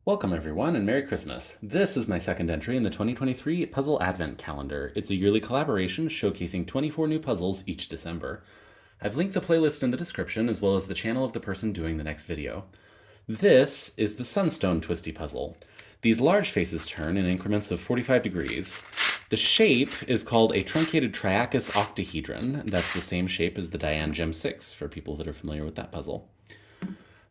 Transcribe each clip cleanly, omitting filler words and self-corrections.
Welcome everyone and Merry Christmas. This is my second entry in the 2023 Puzzle Advent Calendar. It's a yearly collaboration showcasing 24 new puzzles each December. I've linked the playlist in the description as well as the channel of the person doing the next video. This is the Sunstone Twisty puzzle. These large faces turn in increments of 45 degrees. The shape is called a truncated triacus octahedron. That's the same shape as the Diane Gem 6 for people that are familiar with that puzzle.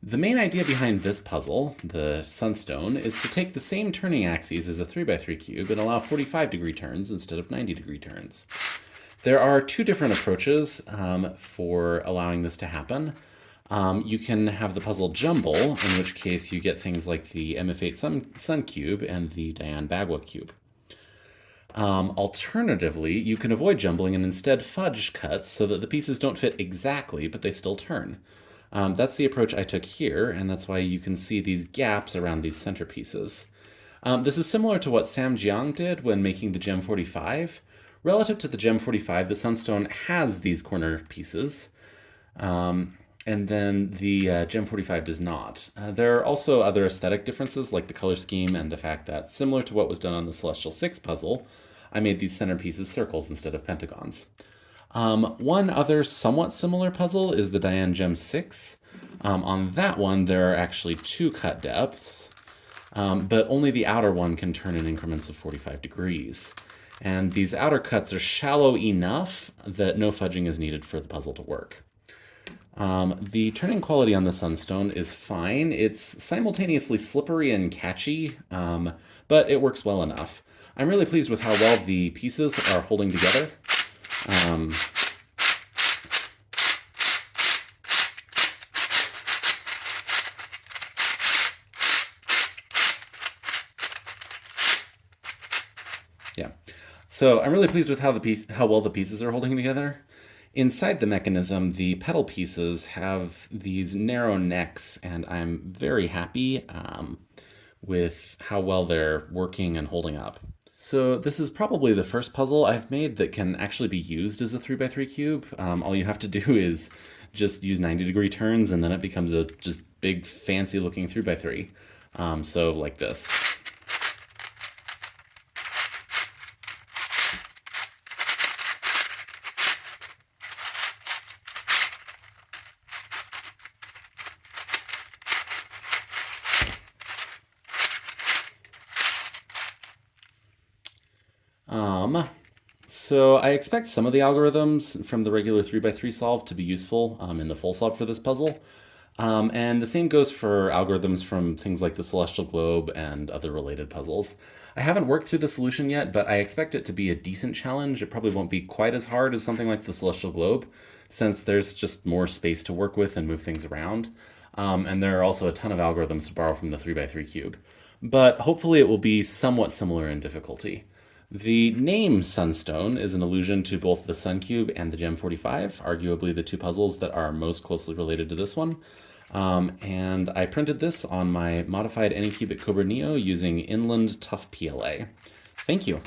The main idea behind this puzzle, the Sunstone, is to take the same turning axes as a 3x3 cube and allow 45-degree turns instead of 90-degree turns. There are two different approaches for allowing this to happen. You can have the puzzle jumble, in which case you get things like the MF8 Sun Cube and the Diane Bagua Cube. Alternatively, you can avoid jumbling and instead fudge cuts so that the pieces don't fit exactly, but they still turn. That's the approach I took here, and that's why you can see these gaps around these centerpieces. This is similar to what Sam Jiang did when making the Gem 45. Relative to the Gem 45, the Sunstone has these corner pieces, and then the Gem 45 does not. There are also other aesthetic differences, like the color scheme and the fact that, similar to what was done on the Celestial 6 puzzle, I made these centerpieces circles instead of pentagons. One other somewhat similar puzzle is the Diane Gem 6. On that one, there are actually two cut depths, but only the outer one can turn in increments of 45 degrees. And these outer cuts are shallow enough that no fudging is needed for the puzzle to work. The turning quality on the Sunstone is fine. It's simultaneously slippery and catchy, but it works well enough. I'm really pleased with how well the pieces are holding together. Yeah, so I'm really pleased with how well the pieces are holding together. Inside the mechanism, the pedal pieces have these narrow necks, and I'm very happy with how well they're working and holding up. So this is probably the first puzzle I've made that can actually be used as a 3x3 cube. All you have to do is just use 90-degree turns, and then it becomes a just big fancy looking 3x3. So like this. So I expect some of the algorithms from the regular 3x3 solve to be useful in the full solve for this puzzle. And the same goes for algorithms from things like the Celestial Globe and other related puzzles. I haven't worked through the solution yet, but I expect it to be a decent challenge. It probably won't be quite as hard as something like the Celestial Globe, since there's just more space to work with and move things around. And there are also a ton of algorithms to borrow from the 3x3 cube. But hopefully it will be somewhat similar in difficulty. The name Sunstone is an allusion to both the Sun Cube and the Gem 45, arguably the two puzzles that are most closely related to this one. And I printed this on my modified Anycubic Cobra Neo using Inland Tough PLA. Thank you.